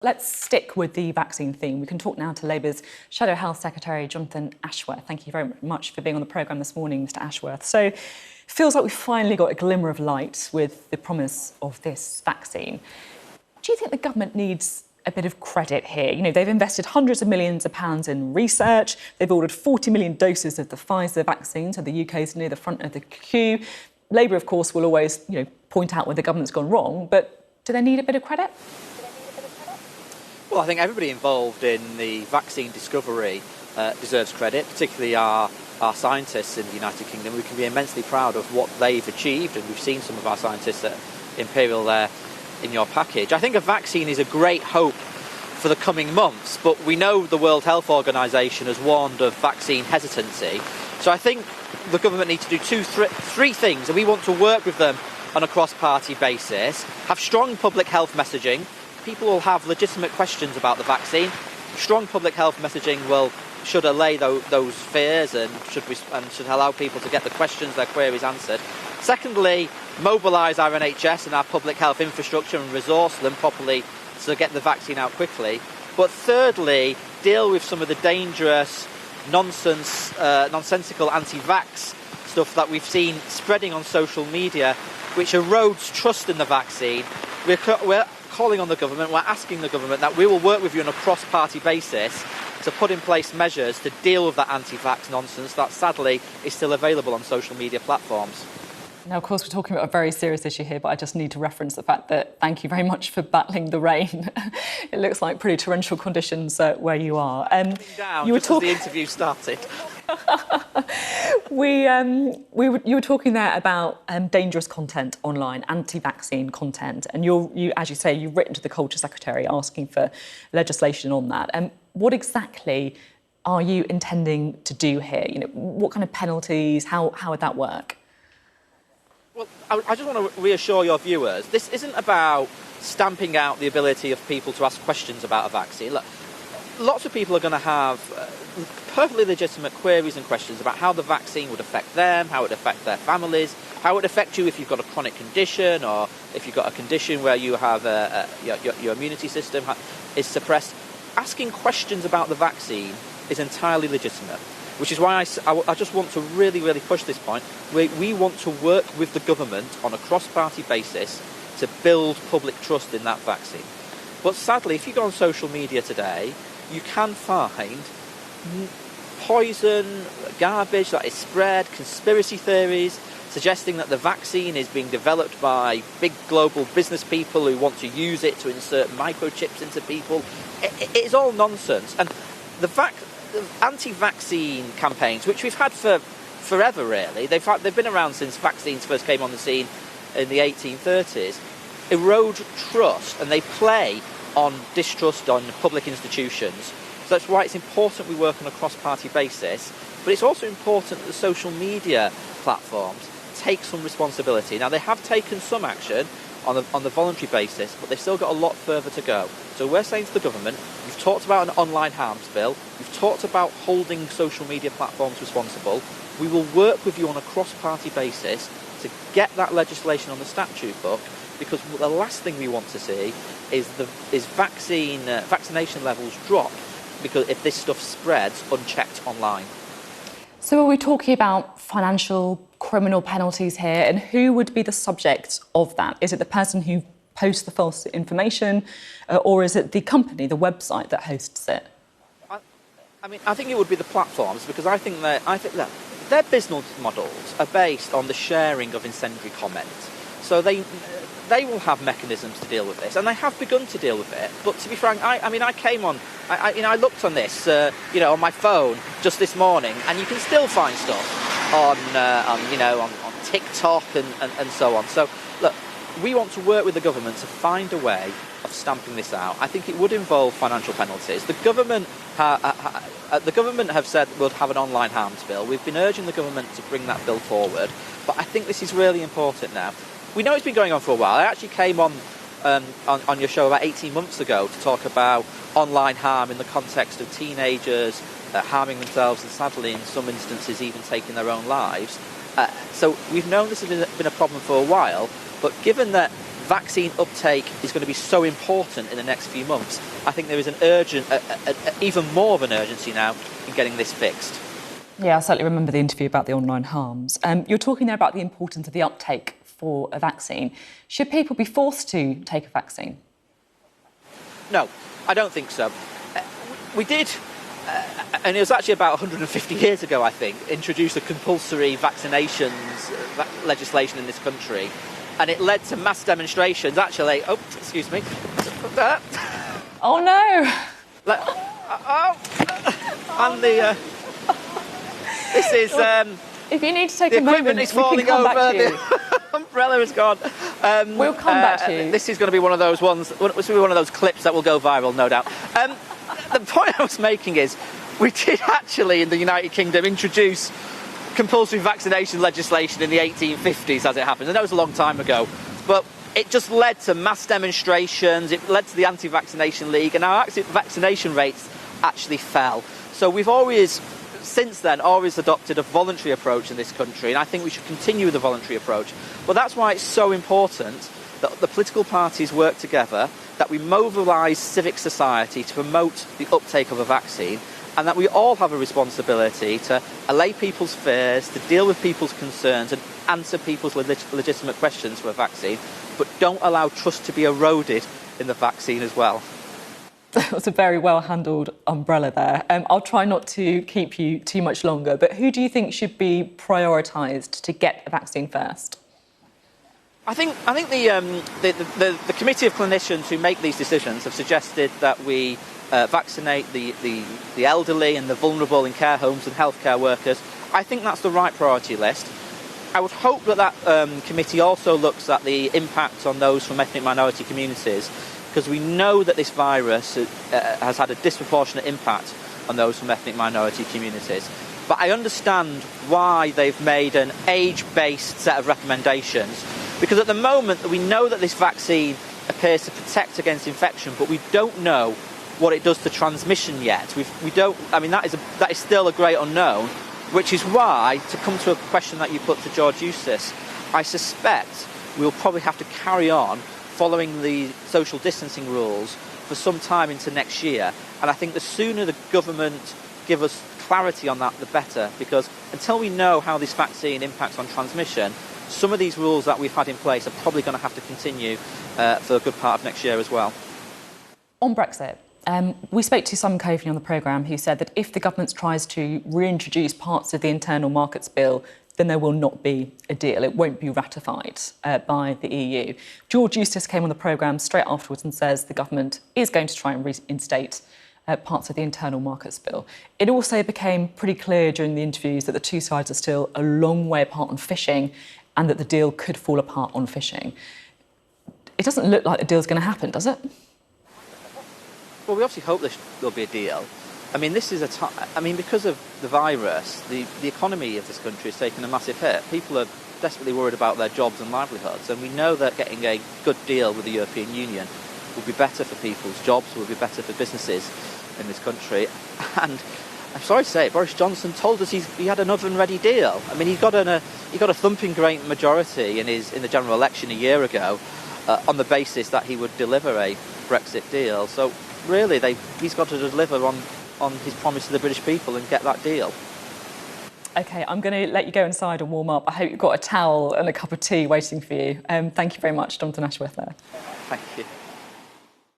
let's stick with the vaccine theme. We can talk now to Labour's Shadow Health Secretary Jonathan Ashworth. Thank you very much for being on the programme this morning, Mr Ashworth. So it feels like we've finally got a glimmer of light with the promise of this vaccine. Do you think the government needs a bit of credit here? You know, they've invested hundreds of millions of pounds in research. They've ordered 40 million doses of the Pfizer vaccine, so the UK's near the front of the queue. Labour, of course, will always, point out where the government's gone wrong, but do they need a bit of credit? Well, I think everybody involved in the vaccine discovery deserves credit, particularly our scientists in the United Kingdom. We can be immensely proud of what they've achieved, and we've seen some of our scientists at Imperial there in your package. I think a vaccine is a great hope for the coming months, but we know the World Health Organization has warned of vaccine hesitancy. So I think the government needs to do three things, and we want to work with them on a cross-party basis, have strong public health messaging. People will have legitimate questions about the vaccine. Strong public health messaging should allay those fears and should allow people to get the questions, their queries answered. Secondly, mobilise our NHS and our public health infrastructure and resource them properly to get the vaccine out quickly. But thirdly, deal with some of the dangerous, nonsensical anti-vax stuff that we've seen spreading on social media, which erodes trust in the vaccine. We're calling on the government, we're asking the government that we will work with you on a cross-party basis to put in place measures to deal with that anti-vax nonsense that sadly is still available on social media platforms. Now, of course, we're talking about a very serious issue here, but I just need to reference the fact that thank you very much for battling the rain. It looks like pretty torrential conditions where you are. You were talking. As the interview started. You were talking there about dangerous content online, anti-vaccine content, and you, as you say, you've written to the Culture Secretary asking for legislation on that. What exactly are you intending to do here? What kind of penalties? How would that work? Well, I just want to reassure your viewers, this isn't about stamping out the ability of people to ask questions about a vaccine. Look, lots of people are going to have perfectly legitimate queries and questions about how the vaccine would affect them, how it would affect their families, how it would affect you if you've got a chronic condition or if you've got a condition where you have your immunity system is suppressed. Asking questions about the vaccine is entirely legitimate, which is why I just want to really, really push this point. We want to work with the government on a cross-party basis to build public trust in that vaccine. But sadly, if you go on social media today, you can find poison, garbage that is spread, conspiracy theories, suggesting that the vaccine is being developed by big global business people who want to use it to insert microchips into people. It's all nonsense. And the anti-vaccine campaigns, which we've had for forever really, they've been around since vaccines first came on the scene in the 1830s, erode trust and they play on distrust on public institutions. So that's why it's important we work on a cross-party basis, but it's also important that the social media platforms take some responsibility. Now, they have taken some action on the voluntary basis, but they've still got a lot further to go. So we're saying to the government, you've talked about an online harms bill, you've talked about holding social media platforms responsible. We will work with you on a cross-party basis to get that legislation on the statute book, because the last thing we want to see is vaccination levels drop, because if this stuff spreads unchecked online. So are we talking about financial, criminal penalties here, and who would be the subject of that? Is it the person who posts the false information, or is it the company, the website that hosts it? I think it would be the platforms, because I think that their business models are based on the sharing of incendiary comment. So they will have mechanisms to deal with this, and they have begun to deal with it. But to be frank, I came on, I looked on this, on my phone just this morning, and you can still find stuff on TikTok and so on. So look, we want to work with the government to find a way of stamping this out. I think it would involve financial penalties. The government have said we'll have an online harms bill. We've been urging the government to bring that bill forward, but I think this is really important now. We know it's been going on for a while. I actually came on your show about 18 months ago to talk about online harm in the context of teenagers harming themselves and sadly in some instances even taking their own lives. So we've known this has been a problem for a while, but given that vaccine uptake is going to be so important in the next few months, I think there is an urgent, even more of an urgency now in getting this fixed. Yeah, I certainly remember the interview about the online harms. You're talking there about the importance of the uptake for a vaccine. Should people be forced to take a vaccine? No, I don't think so. We did, and it was actually about 150 years ago, I think, introduce a compulsory vaccinations legislation in this country, and it led to mass demonstrations. Actually, oh, excuse me. Oh no! And this is. If you need to take the a moment, equipment is falling over. The umbrella is gone. We'll come back to you. This is going to be one of those ones. This will be one of those clips that will go viral, no doubt. The point I was making is, we did actually in the United Kingdom introduce compulsory vaccination legislation in the 1850s, as it happens. I know it was a long time ago, but it just led to mass demonstrations. It led to the Anti-Vaccination League, and our vaccination rates actually fell. So we've always, since then, adopted a voluntary approach in this country, and I think we should continue with the voluntary approach. But that's why it's so important that the political parties work together, that we mobilise civic society to promote the uptake of a vaccine, and that we all have a responsibility to allay people's fears, to deal with people's concerns and answer people's legitimate questions for a vaccine, but don't allow trust to be eroded in the vaccine as well. That was a very well-handled umbrella there. I'll try not to keep you too much longer, but who do you think should be prioritised to get a vaccine first? I think the committee of clinicians who make these decisions have suggested that we vaccinate the elderly and the vulnerable in care homes and healthcare workers. I think that's the right priority list. I would hope that committee also looks at the impact on those from ethnic minority communities, because we know that this virus has had a disproportionate impact on those from ethnic minority communities. But I understand why they've made an age-based set of recommendations, because at the moment we know that this vaccine appears to protect against infection, but we don't know what it does to transmission yet. We don't. I mean, that is still a great unknown, which is why, to come to a question that you put to George Eustace, I suspect we'll probably have to carry on following the social distancing rules for some time into next year. And I think the sooner the government give us clarity on that, the better, because until we know how this vaccine impacts on transmission, some of these rules that we've had in place are probably going to have to continue for a good part of next year as well. On Brexit, we spoke to Simon Coveney on the programme who said that if the government tries to reintroduce parts of the Internal Markets Bill, then there will not be a deal. It won't be ratified by the EU. George Eustace came on the programme straight afterwards and says the government is going to try and reinstate parts of the Internal Markets Bill. It also became pretty clear during the interviews that the two sides are still a long way apart on fishing and that the deal could fall apart on fishing. It doesn't look like the deal's going to happen, does it? Well, we obviously hope there'll be a deal. I mean, this is because of the virus, the economy of this country has taken a massive hit. People are desperately worried about their jobs and livelihoods, and we know that getting a good deal with the European Union will be better for people's jobs, will be better for businesses in this country. And I'm sorry to say it, Boris Johnson told us he had an oven-ready deal. I mean, he got a thumping great majority in the general election a year ago on the basis that he would deliver a Brexit deal. So really, he's got to deliver on his promise to the British people and get that deal. OK, I'm going to let you go inside and warm up. I hope you've got a towel and a cup of tea waiting for you. Thank you very much, Jonathan Ashworth there. Thank you.